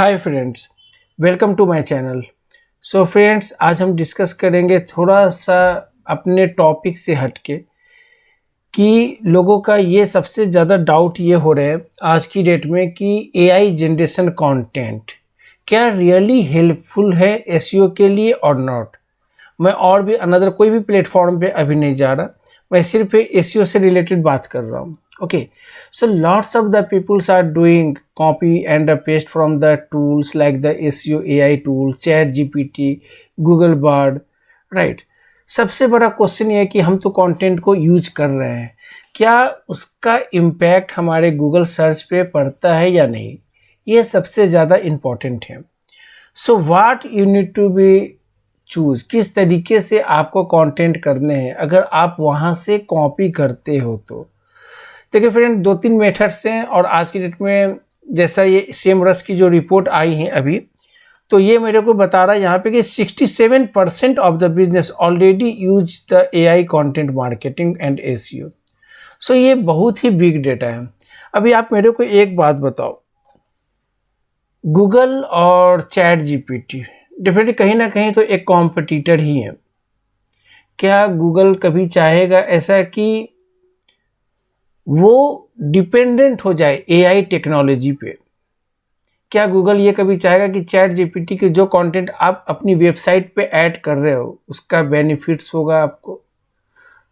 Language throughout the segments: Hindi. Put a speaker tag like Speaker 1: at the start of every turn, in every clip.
Speaker 1: Hi friends, welcome to my channel. So friends, आज हम डिस्कस करेंगे थोड़ा सा अपने टॉपिक से हटके कि लोगों का ये सबसे ज़्यादा डाउट ये हो रहा है आज की डेट में कि एआई जनरेशन कंटेंट क्या रियली हेल्पफुल है एसईओ के लिए और नॉट। मैं और भी अनदर कोई भी प्लेटफॉर्म पे अभी नहीं जा रहा, मैं सिर्फ एसईओ से रिलेटेड बात कर रहा हूँ। Okay, so lots of the peoples are doing copy and paste from the tools like the SEO AI tool, Chat GPT, Google Bard, right? सबसे बड़ा क्वेश्चन ये है कि हम तो कंटेंट को यूज कर रहे हैं, क्या उसका इम्पैक्ट हमारे गूगल सर्च पे पड़ता है या नहीं, ये सबसे ज़्यादा इम्पॉर्टेंट है। So what you need to be choose, किस तरीके से आपको कंटेंट करने हैं अगर आप वहाँ से कॉपी करते हो तो। देखिए फ्रेंड, दो तीन मेथड्स हैं और आज की डेट में जैसा ये सेमरस की जो रिपोर्ट आई है अभी, तो ये मेरे को बता रहा है यहाँ पे कि 67% of the business already use the AI content marketing and SEO. So ये बहुत ही बिग डेटा है। अभी आप मेरे को एक बात बताओ, गूगल और चैट जीपीटी डेफिनेटली कहीं ना कहीं तो एक कॉम्पिटिटर ही है। क्या गूगल कभी चाहेगा ऐसा कि वो डिपेंडेंट हो जाए एआई टेक्नोलॉजी पे? क्या गूगल ये कभी चाहेगा कि चैट जीपीटी के जो कंटेंट आप अपनी वेबसाइट पे ऐड कर रहे हो उसका बेनिफिट्स होगा आपको?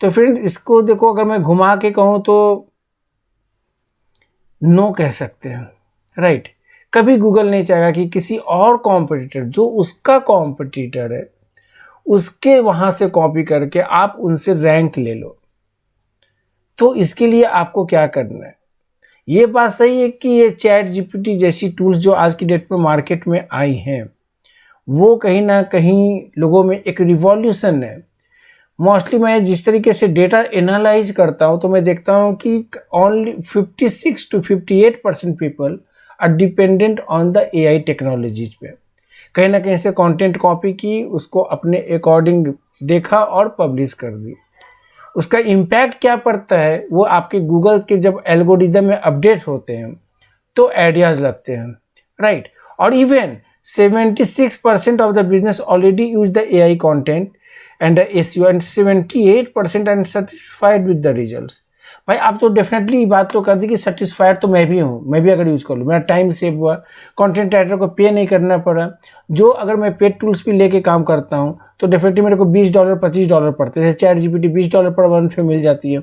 Speaker 1: तो फ्रेंड, इसको देखो, अगर मैं घुमा के कहूँ तो नो कह सकते हैं, राइट। कभी गूगल नहीं चाहेगा कि किसी और कॉम्पिटिटर जो उसका कॉम्पिटिटर है उसके वहाँ से कॉपी करके आप उनसे रैंक ले लो। तो इसके लिए आपको क्या करना है? ये बात सही है कि ये चैट जीपीटी जैसी टूल्स जो आज की डेट में मार्केट में आई हैं वो कहीं ना कहीं लोगों में एक रिवॉल्यूशन है। मोस्टली मैं जिस तरीके से डेटा एनालाइज करता हूँ तो मैं देखता हूँ कि only 56 to 58% people are dependent on the AI technologies पे। कहीं ना कहीं से कंटेंट कॉपी की, उसको अपने अकॉर्डिंग देखा और पब्लिश कर दी। उसका इम्पैक्ट क्या पड़ता है वो आपके गूगल के जब एल्गोरिदम में अपडेट होते हैं तो आइडियाज़ लगते हैं, राइट। और even 76% of the business already use the AI content and the SEO and 78% are satisfied with the results. भाई आप तो डेफिनेटली बात तो कर दी कि सेटिस्फाइड तो मैं भी हूँ, मैं भी अगर यूज़ कर लूँ, मेरा टाइम सेव हुआ, कंटेंट राइटर को पे नहीं करना पड़ा। जो अगर मैं पेड टूल्स भी लेके काम करता हूँ तो डेफिनेटली मेरे को $20 $25 पड़ते हैं, चैट जीपीटी $20 पर मंथ पे मिल जाती है।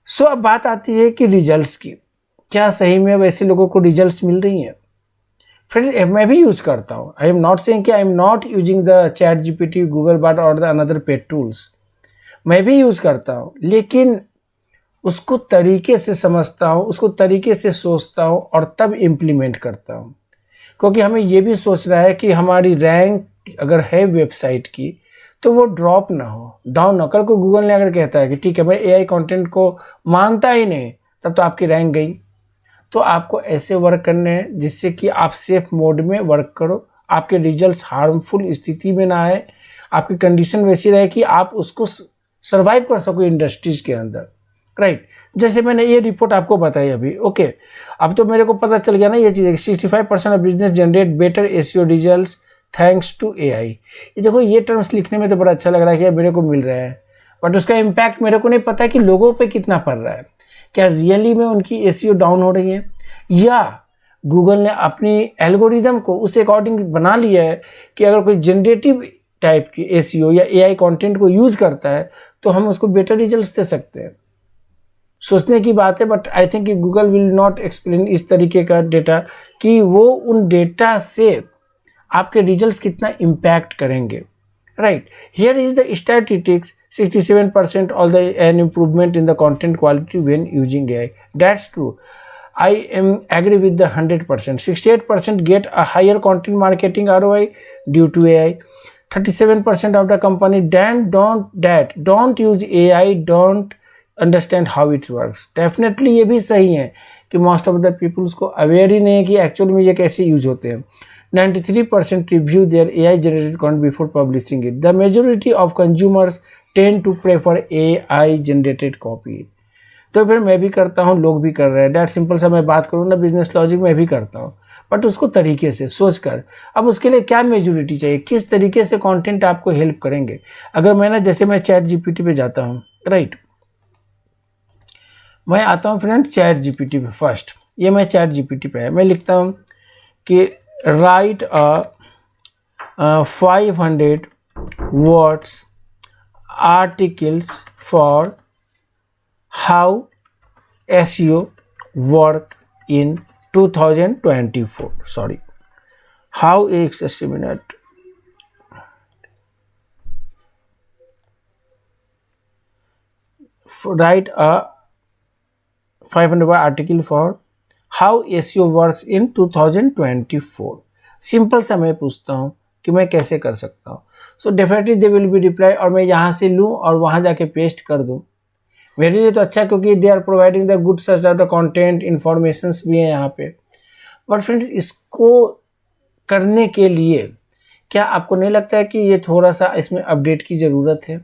Speaker 1: सो अब बात आती है कि रिजल्ट्स की, क्या सही में वैसे लोगों को रिजल्ट्स मिल रही हैं? फिर मैं भी यूज़ करता हूँ, आई एम नॉट सेइंग कि I am not using the chat GPT, Google Bard और द अनदर पेड टूल्स। मैं भी यूज़ करता हूँ, लेकिन उसको तरीके से समझता हूँ, उसको तरीके से सोचता हूँ और तब इम्प्लीमेंट करता हूँ। क्योंकि हमें ये भी सोचना है कि हमारी रैंक अगर है वेबसाइट की तो वो ड्रॉप ना हो, डाउन ना। कल को गूगल ने अगर कहता है कि ठीक है भाई एआई कंटेंट को मानता ही नहीं, तब तो आपकी रैंक गई। तो आपको ऐसे वर्क करने हैं जिससे कि आप सेफ मोड में वर्क करो, आपके रिजल्ट्स हार्मफुल स्थिति में ना आए, आपकी कंडीशन वैसी रहे कि आप उसको सर्वाइव कर सको इंडस्ट्रीज के अंदर, राइट। जैसे मैंने ये रिपोर्ट आपको बताई अभी, ओके। अब तो मेरे को पता चल गया ना ये चीज़, 65% of business generate better SEO results thanks to AI. ये देखो, ये टर्म्स लिखने में तो बड़ा अच्छा लग रहा है कि मेरे को मिल रहा है, बट उसका इम्पैक्ट मेरे को नहीं पता कि लोगों पे कितना पड़ रहा है। क्या रियली में उनकी एसईओ डाउन हो रही है, या गूगल ने अपनी एल्गोरिदम को उस अकॉर्डिंग बना लिया है कि अगर कोई जनरेटिव टाइप की एसईओ या एआई कंटेंट को यूज़ करता है तो हम उसको बेटर रिजल्ट्स दे सकते हैं। सोचने की बात है, but I think Google will not explain इस तरीके का डेटा कि वो उन डेटा से आपके रिजल्ट्स कितना इम्पैक्ट करेंगे, right. Here is the statistics, 67% all the an improvement in the content quality when using AI. That's true, I am agree with the 100%. 68% get a higher content marketing ROI due to AI. 37% of the company don't use AI, don't understand how it works. Definitely ये भी सही है कि मोस्ट ऑफ द पीपल्स को अवेयर ही नहीं है कि एक्चुअल में ये कैसे यूज होते हैं। 93% review there AI generated content before publishing it. The majority of consumers tend to prefer AI generated copy. तो फिर मैं भी करता हूँ, लोग भी कर रहे हैं। डैट सिंपल सा मैं बात करूँ ना, बिजनेस लॉजिक में भी करता हूँ, बट उसको तरीके से सोच कर। अब उसके लिए क्या मेजोरिटी चाहिए, किस तरीके से कंटेंट आपको हेल्प करेंगे। अगर मैं ना, जैसे मैं चैट जीपीटी पे जाता हूँ, राइट, मैं आता हूँ फ्रेंड चैट जीपीटी पे। फर्स्ट ये मैं चैट जीपीटी पे है, मैं लिखता हूँ कि right 500 words articles for how SEO work in 2024. Sorry, how एक minute. Write a 500 word article for how SEO works in 2024. Simple सा मैं पूछता हूँ कि मैं कैसे कर सकता हूँ। So definitely they will be reply, और मैं यहाँ से लूँ और वहाँ जाके पेस्ट कर दूँ। मेरे लिए तो अच्छा, क्योंकि they are providing the good search of the content, informations भी हैं यहाँ पे। बट फ्रेंड्स, इसको करने के लिए क्या आपको नहीं लगता है कि ये थोड़ा सा इसमें अपडेट की ज़रूरत है?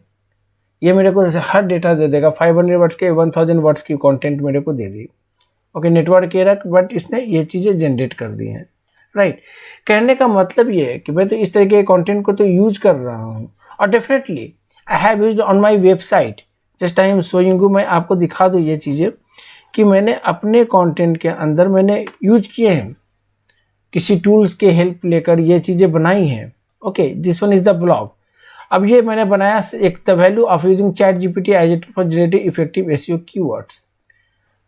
Speaker 1: ये मेरे को हर डेटा दे देगा, 500 वर्ड्स के 1000 वर्ड्स की कंटेंट मेरे को दे दी। ओके, नेटवर्क एरर, बट इसने ये चीज़ें जनरेट कर दी हैं, राइट। कहने का मतलब ये है कि मैं तो इस तरीके के कंटेंट को तो यूज कर रहा हूँ, और definitely I have used on my website. Just I am showing you, मैं आपको दिखा दूँ ये चीज़ें कि मैंने अपने कंटेंट के अंदर मैंने यूज किए हैं, किसी टूल्स के हेल्प लेकर ये चीज़ें बनाई हैं। Okay, this one is the blog. अब ये मैंने बनाया एक the value of using chat GPT as a tool for generating effective SEO keywords.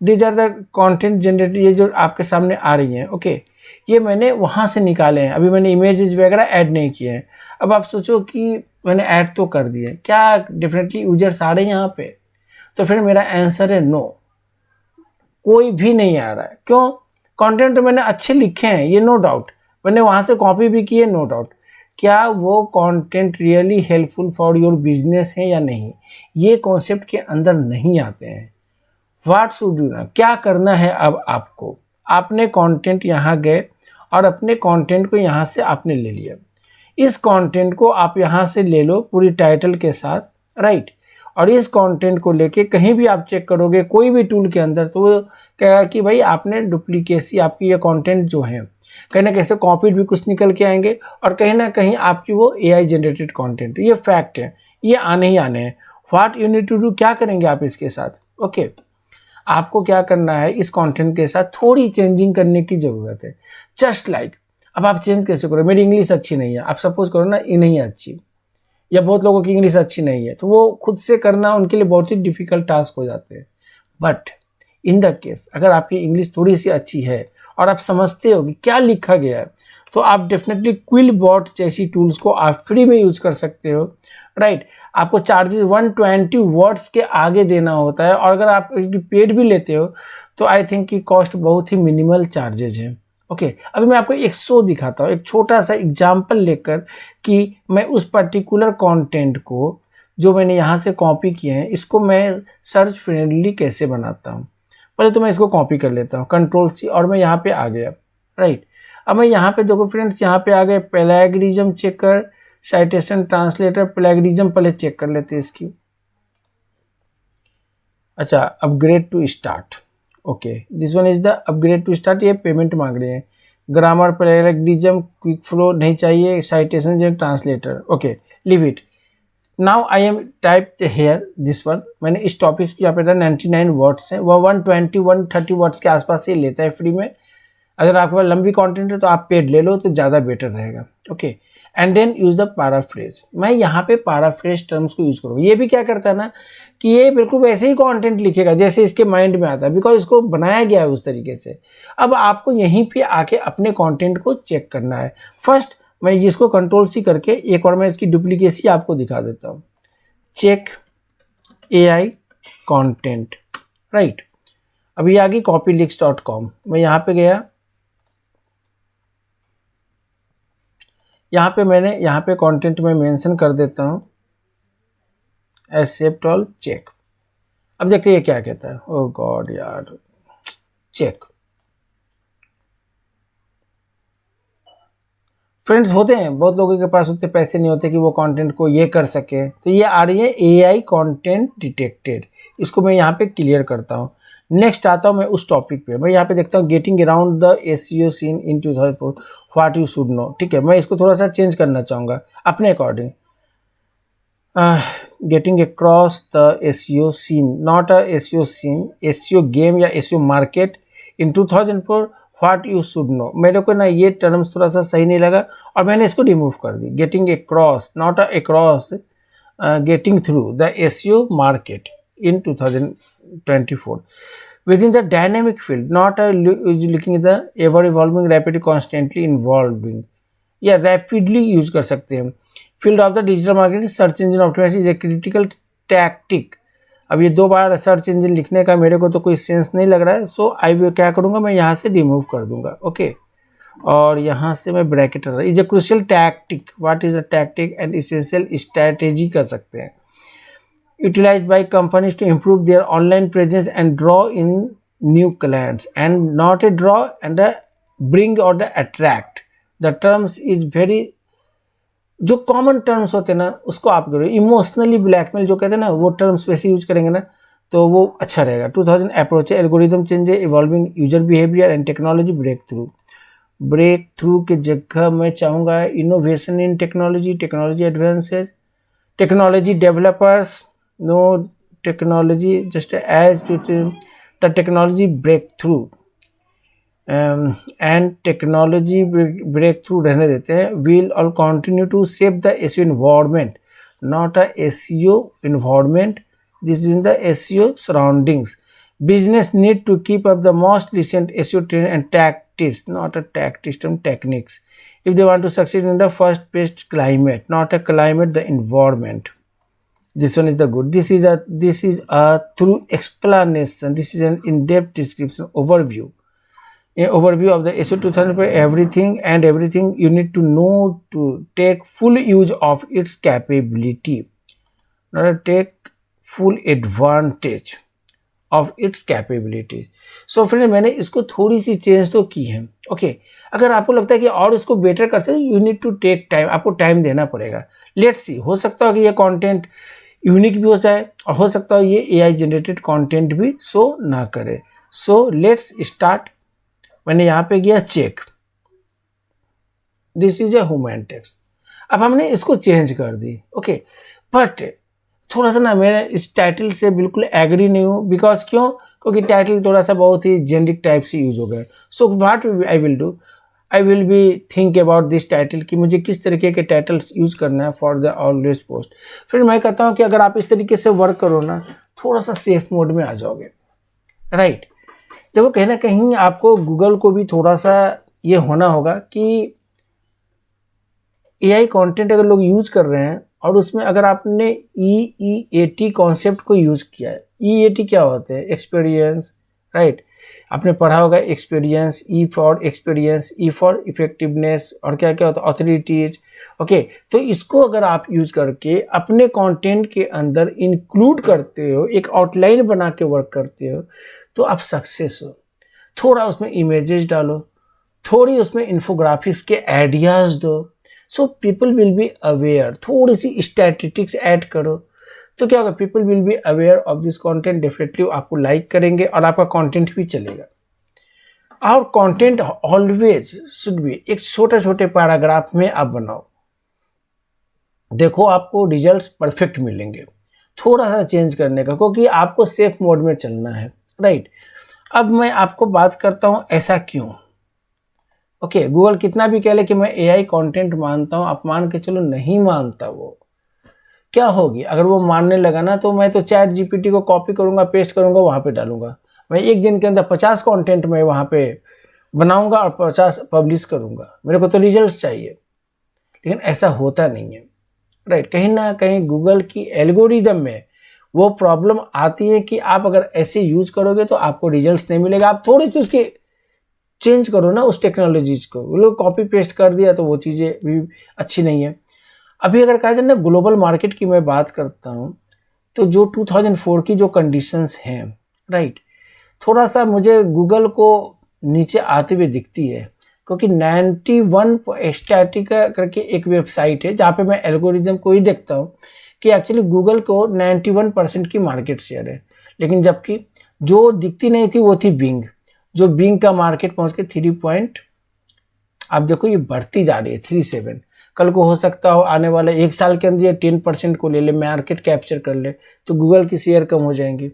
Speaker 1: These are the content generated, ये जो आपके सामने आ रही हैं। ओके, ये मैंने वहाँ से निकाले हैं, अभी मैंने इमेजेस वगैरह ऐड नहीं किए हैं। अब आप सोचो कि मैंने ऐड तो कर दिए, क्या डेफिनेटली यूजर्स आ रहे हैं यहाँ पे? तो फिर मेरा आंसर है नो, कोई भी नहीं आ रहा है। क्यों? कंटेंट तो मैंने अच्छे लिखे हैं, ये नो डाउट, मैंने वहाँ से कॉपी भी की है, नो डाउट। क्या वो content really helpful for your business है या नहीं, ये कॉन्सेप्ट के अंदर नहीं आते हैं। व्हाट शुड यू ना, क्या करना है अब आपको? आपने कंटेंट यहाँ गए और अपने कंटेंट को यहाँ से आपने ले लिया। इस कंटेंट को आप यहाँ से ले लो पूरी टाइटल के साथ, राइट। और इस कंटेंट को लेके कहीं भी आप चेक करोगे कोई भी टूल के अंदर, तो वो कहेगा कि भाई आपने डुप्लीकेसी, आपकी ये कंटेंट जो है कहीं ना कहीं से कॉपीड भी कुछ निकल के आएंगे, और कहीं ना कहीं आपकी वो AI जनरेटेड कंटेंट, ये फैक्ट है, ये आने ही आने हैं। What you need to do, क्या करेंगे आप इसके साथ? ओके, आपको क्या करना है, इस कंटेंट के साथ थोड़ी चेंजिंग करने की ज़रूरत है। जस्ट लाइक, अब आप चेंज कैसे करो? मेरी इंग्लिश अच्छी नहीं है, आप सपोज करो ना, ये नहीं अच्छी, या बहुत लोगों की इंग्लिश अच्छी नहीं है, तो वो खुद से करना उनके लिए बहुत ही डिफिकल्ट टास्क हो जाते हैं। बट इन द केस अगर आपकी इंग्लिश थोड़ी सी अच्छी है और आप समझते हो कि क्या लिखा गया है, तो आप डेफिनेटली क्विलबॉट जैसी टूल्स को आप फ्री में यूज कर सकते हो, राइट। आपको चार्जेस 120 वर्ड्स के आगे देना होता है, और अगर आप इसकी पेड भी लेते हो तो आई थिंक कि कॉस्ट बहुत ही मिनिमल चार्जेज है। ओके, अभी मैं आपको एक शो दिखाता हूँ, एक छोटा सा एग्जाम्पल लेकर, कि मैं उस पर्टिकुलर कंटेंट को जो मैंने यहाँ से कॉपी किए हैं, इसको मैं सर्च फ्रेंडली कैसे बनाता हूँ। पहले तो मैं इसको कॉपी कर लेता हूँ, Ctrl+C, और मैं यहाँ पे आ गया, राइट। अब मैं यहाँ पे देखो फ्रेंड्स, यहाँ पे आ गए plagiarism checker, citation translator, plagiarism पहले चेक कर लेते हैं इसकी। अच्छा, upgrade to start, okay, this one is the upgrade to start. ये पेमेंट मांग रहे हैं। ग्रामर, प्लेगरिज्म, क्विक फ्लो नहीं चाहिए, citation translator, okay, leave it. Now I am type here this one. मैंने इस टॉपिक की यहाँ पे 99 वर्ड्स हैं, वह 120 130 वर्ड्स के आसपास ये लेता है फ्री में। अगर आपके पास लंबी कंटेंट है तो आप पेड ले लो तो ज़्यादा बेटर रहेगा। Okay, and then use the paraphrase. मैं यहाँ पे पैराफ्रेज टर्म्स को यूज़ करूँगा। ये भी क्या करता है ना, कि ये बिल्कुल वैसे ही कंटेंट लिखेगा जैसे इसके माइंड में आता है, बिकॉज इसको बनाया गया है उस तरीके से। अब आपको यहीं पे आके अपने कंटेंट को चेक करना है। फर्स्ट मैं जिसको Ctrl+C करके एक बार मैं इसकी डुप्लीकेसी आपको दिखा देता हूँ। Check AI content, right. अभी आ गई copyleaks.com। मैं यहाँ पे गया, यहाँ पे मैंने यहाँ पे कंटेंट में मेंशन कर देता हूँ एक्सेप्ट ऑल चेक। अब देखिए ये क्या कहता है, ओह गॉड यार, चेक। फ्रेंड्स, होते हैं बहुत लोगों के पास उतने पैसे नहीं होते कि वो कंटेंट को ये कर सके, तो ये आ रही है AI कंटेंट डिटेक्टेड। इसको मैं यहाँ पे क्लियर करता हूँ। नेक्स्ट आता हूँ मैं उस टॉपिक पे। मैं यहाँ पे देखता हूँ getting around the SEO seen in 2004 what you should no. ठीक है, मैं इसको थोड़ा सा चेंज करना चाहूँगा अपने अकॉर्डिंग। Getting across the SEO scene, not a SEO scene, SEO game या SEO market in 2004 what you should know. मेरे को ना ये टर्म्स थोड़ा सा सही नहीं लगा और मैंने इसको रिमूव कर दी। Getting across, not a across, getting through the SEO market in 2024 within the dynamic field, not looking at the ever evolving, rapidly, constantly evolving, या rapidly यूज कर सकते हैं। Field of the digital marketing, search engine optimisation is a critical tactic. अब ये 2 बार सर्च इंजन लिखने का मेरे को तो कोई सेंस नहीं लग रहा है, सो आई विल क्या करूँगा, मैं यहाँ से रिमूव कर दूंगा। ओके, और यहाँ से मैं bracket is a crucial tactic, what is a tactic and essential strategy कर सकते हैं, utilize by companies to improve their online presence and draw in new clients and not a draw and bring और the attract. The terms is very, जो कॉमन टर्म्स होते हैं ना उसको आप करो। इमोशनली ब्लैकमेल जो कहते हैं ना, वो टर्म्स वैसे यूज करेंगे ना तो वो अच्छा रहेगा। 2000 अप्रोच है, एल्गोरिदम चेंज है, evolving user behaviour and technology breakthrough. Breakthrough की जगह मैं चाहूँगा innovation in technology, technology advances, technology developers, no technology just as to the technology breakthrough and technology breakthrough रहने देते हैं। Will all continue to save the SEO environment, not a SEO environment, this is in the SEO surroundings. Business need to keep up the most recent SEO trend and tactics, not a tactics term, techniques. If they want to succeed in the first-paced climate, not a climate, the environment. This one is the good. This is a through explanation. This is an in-depth description overview. An overview of the SEO 2000 everything you need to know to take full use of its capability, not a take full advantage of its capabilities. So friend मैंने इसको थोड़ी सी चेंज तो की है। ओके, अगर आपको लगता है कि और इसको बेटर कर सकते, you need to take time, आपको टाइम देना पड़ेगा। लेट्स सी, हो सकता है कि ये कंटेंट यूनिक भी हो जाए और हो सकता है ये एआई जनरेटेड कंटेंट भी शो ना करे। So let's start. मैंने यहाँ पे किया check, this is a human text. अब हमने इसको चेंज कर दी। ओके, बट थोड़ा सा ना मैं इस टाइटल से बिल्कुल एग्री नहीं हूँ। बिकॉज क्यों? क्योंकि टाइटल थोड़ा सा बहुत ही जेनरिक टाइप से यूज हो गया। So what I will do, I will B think about this title कि मुझे किस तरीके के टाइटल्स यूज करना है फॉर द ऑलवेज पोस्ट। फिर मैं कहता हूँ कि अगर आप इस तरीके से वर्क करो ना, थोड़ा सा सेफ मोड में आ जाओगे। राइट, देखो कहीं ना कहीं आपको गूगल को भी थोड़ा सा ये होना होगा कि एआई कंटेंट अगर लोग यूज कर रहे हैं और उसमें अगर आपने EEAT कॉन्सेप्ट को यूज किया है। EEAT क्या होते हैं? एक्सपीरियंस, राइट, आपने पढ़ा होगा experience, E for experience, E for effectiveness, और क्या क्या होता है? ऑथोरिटीज। ओके, तो इसको अगर आप यूज करके अपने कंटेंट के अंदर इंक्लूड करते हो, एक आउटलाइन बना के वर्क करते हो, तो आप सक्सेस हो। थोड़ा उसमें इमेजेस डालो, थोड़ी उसमें इन्फोग्राफिक्स के आइडियाज दो, so people will be aware. थोड़ी सी स्टैटिस्टिक्स ऐड करो तो क्या होगा, people will be aware of this content. Definitely आपको लाइक करेंगे और आपका कंटेंट भी चलेगा। और कंटेंट ऑलवेज शुड बी एक छोटे छोटे पैराग्राफ में आप बनाओ, देखो आपको रिजल्ट्स परफेक्ट मिलेंगे। थोड़ा सा चेंज करने का, क्योंकि आपको सेफ मोड में चलना है। राइट, अब मैं आपको बात करता हूं ऐसा क्यों। ओके, गूगल कितना भी कह ले कि मैं एआई कंटेंट मानता हूं, आप मान के चलो नहीं मानता, वो क्या होगी अगर वो मानने लगा ना, तो मैं तो चैट जीपीटी को कॉपी करूंगा, पेस्ट करूंगा, वहां पे डालूंगा। मैं एक दिन के अंदर 50 कंटेंट मैं वहां पे बनाऊंगा और 50 पब्लिश करूंगा। मेरे को तो रिजल्ट्स चाहिए, लेकिन ऐसा होता नहीं है। राइट, कहीं ना कहीं गूगल की एल्गोरिदम में वो प्रॉब्लम आती है कि आप अगर ऐसे यूज करोगे तो आपको रिजल्ट्स नहीं मिलेगा। आप थोड़ी सी उसके चेंज करो ना उस टेक्नोलॉजीज को। वो लोग कॉपी पेस्ट कर दिया तो वो चीज़ें भी अच्छी नहीं है। अभी अगर कहा जाए ना ग्लोबल मार्केट की मैं बात करता हूँ, तो जो 2004 की जो कंडीशंस हैं, राइट, थोड़ा सा मुझे गूगल को नीचे आते हुए दिखती है। क्योंकि 91 स्टैटिका करके एक वेबसाइट है जहाँ पे मैं एल्गोरिज्म को ही देखता हूँ कि एक्चुअली गूगल को 91% की मार्केट शेयर है, लेकिन जबकि जो दिखती नहीं थी वो थी बिंग, जो बिंग का मार्केट पहुंच के 3 पॉइंट, आप देखो ये बढ़ती जा रही है 37। कल को हो सकता हो आने वाले 1 साल के अंदर ये 10% को ले ले, मार्केट कैप्चर कर ले, तो गूगल की शेयर कम हो जाएंगी।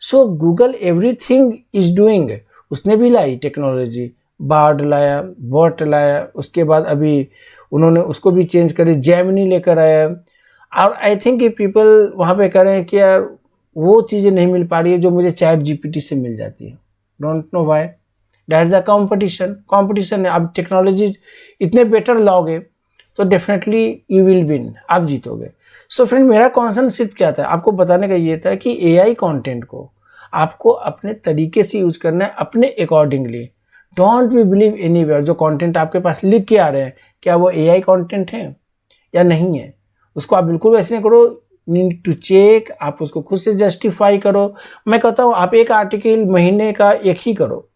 Speaker 1: सो गूगल एवरीथिंग इज डूइंग, उसने भी लाई टेक्नोलॉजी, बार्ड लाया, बॉट लाया, उसके बाद अभी उन्होंने उसको भी चेंज करी, जेमिनी लेकर आया। और आई थिंक ये पीपल वहाँ पे कह रहे हैं कि यार वो चीज़ें नहीं मिल पा रही है जो मुझे चैट जीपीटी से मिल जाती है। Don't know why, that is a competition है। अब टेक्नोलॉजी इतने बेटर लाओगे तो डेफिनेटली यू विल विन, आप जीतोगे। सो फ्रेंड, मेरा कॉन्सर्न सिर्फ क्या था, आपको बताने का ये था कि एआई कंटेंट को आपको अपने तरीके से यूज करना है, अपने accordingly. Don't be believe anywhere. जो कंटेंट आपके पास लिख के आ रहे हैं, क्या वो एआई कंटेंट है या नहीं है, उसको आप बिल्कुल वैसे नहीं करो। नीड टू चेक, आप उसको खुद से जस्टिफाई करो। मैं कहता हूँ आप एक आर्टिकल महीने का एक ही करो,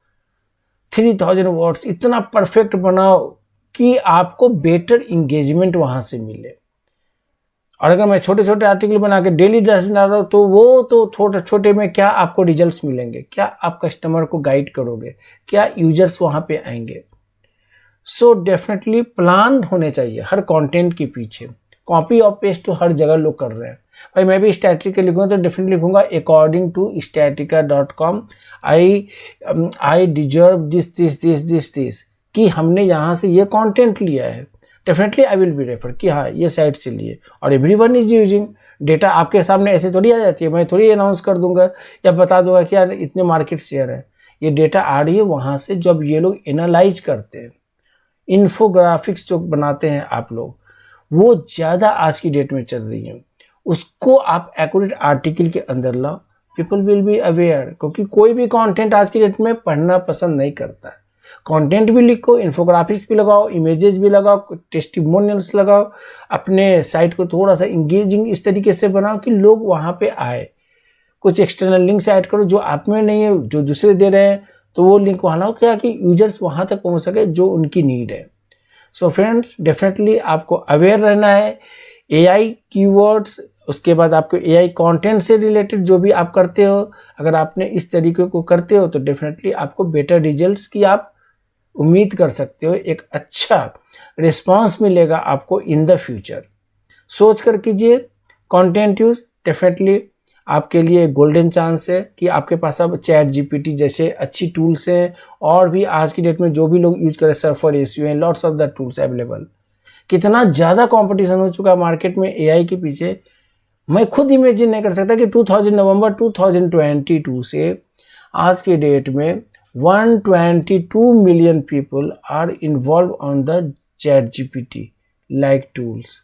Speaker 1: 3000 वर्ड्स, इतना परफेक्ट बनाओ कि आपको बेटर इंगेजमेंट वहां से मिले। और अगर मैं छोटे छोटे आर्टिकल बना के डेली 10 डाल रहा हूँ तो वो तो छोटे छोटे में क्या आपको रिजल्ट्स मिलेंगे, क्या आप कस्टमर को गाइड करोगे, क्या यूजर्स वहां पे आएंगे। सो डेफिनेटली प्लान होने चाहिए हर कंटेंट के पीछे। कॉपी और पेस्ट तो हर जगह लोग कर रहे हैं। भाई मैं भी स्टैटिका लिखूंगा तो डेफिनेटली लिखूंगा according to statica.com I deserve this कि हमने यहाँ से ये कंटेंट लिया है। Definitely I will be refer कि हाँ ये साइट से लिए। और एवरीवन इज यूजिंग डेटा, आपके सामने ऐसे थोड़ी आ जाती है, मैं थोड़ी अनाउंस कर दूंगा या बता दूंगा कि यार इतने मार्केट शेयर है। ये डेटा आ रही है वहाँ से, जब ये लोग एनालाइज करते हैं। इन्फोग्राफिक्स जो बनाते हैं आप लोग, वो ज़्यादा आज की डेट में चल रही है। उसको आप एक्यूरेट आर्टिकल के अंदर लाओ, पीपल विल बी अवेयर। क्योंकि कोई भी कंटेंट आज की डेट में पढ़ना पसंद नहीं करता है। कंटेंट भी लिखो, इन्फोग्राफिक्स भी लगाओ, इमेजेस भी लगाओ, टेस्टिमोनियल्स लगाओ, अपने साइट को थोड़ा सा इंगेजिंग इस तरीके से बनाओ कि लोग वहाँ पे आए। कुछ एक्सटर्नल लिंक्स ऐड करो जो आप में नहीं है, जो दूसरे दे रहे हैं, तो वो लिंक वहाँ लाओ, क्या कि यूजर्स वहाँ तक पहुँच सके जो उनकी नीड है। सो फ्रेंड्स, डेफिनेटली आपको अवेयर रहना है एआई कीवर्ड्स, उसके बाद आपको एआई कंटेंट से रिलेटेड जो भी आप करते हो, अगर आपने इस तरीके को करते हो तो डेफिनेटली आपको बेटर रिजल्ट्स की आप उम्मीद कर सकते हो। एक अच्छा रिस्पांस मिलेगा आपको इन द फ्यूचर। सोच कर कीजिए कंटेंट यूज, डेफिनेटली आपके लिए गोल्डन चांस है कि आपके पास अब चैट जीपीटी जैसे अच्छी टूल्स हैं। और भी आज की डेट में जो भी लोग यूज करें, सर्फर एसईओ हैं, lots of the tools available. कितना ज़्यादा कंपटीशन हो चुका है मार्केट में एआई के पीछे, मैं खुद इमेजिन नहीं कर सकता कि नवंबर 2022 से आज के डेट में 122 million people are involve on the chat GPT like tools.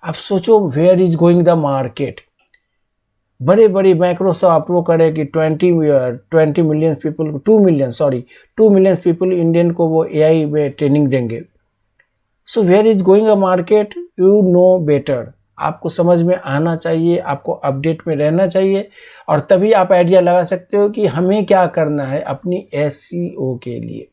Speaker 1: अब सोचो where is going the market. बड़े बड़े माइक्रोसॉफ्ट वो करे कि 20 मिलियन पीपल को 2 मिलियन पीपल इंडियन को वो एआई में ट्रेनिंग देंगे। So where is going a market, you know better. आपको समझ में आना चाहिए, आपको अपडेट में रहना चाहिए, और तभी आप आइडिया लगा सकते हो कि हमें क्या करना है अपनी एसईओ के लिए,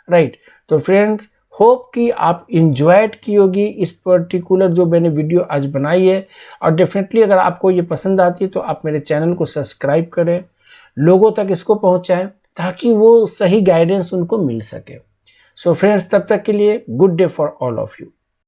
Speaker 1: राइट। तो फ्रेंड्स, होप कि आप इंजॉयड की होगी इस पर्टिकुलर जो मैंने वीडियो आज बनाई है। और डेफिनेटली अगर आपको ये पसंद आती है तो आप मेरे चैनल को सब्सक्राइब करें, लोगों तक इसको पहुंचाएं ताकि वो सही गाइडेंस उनको मिल सके। सो फ्रेंड्स, तब तक के लिए good day for all of you.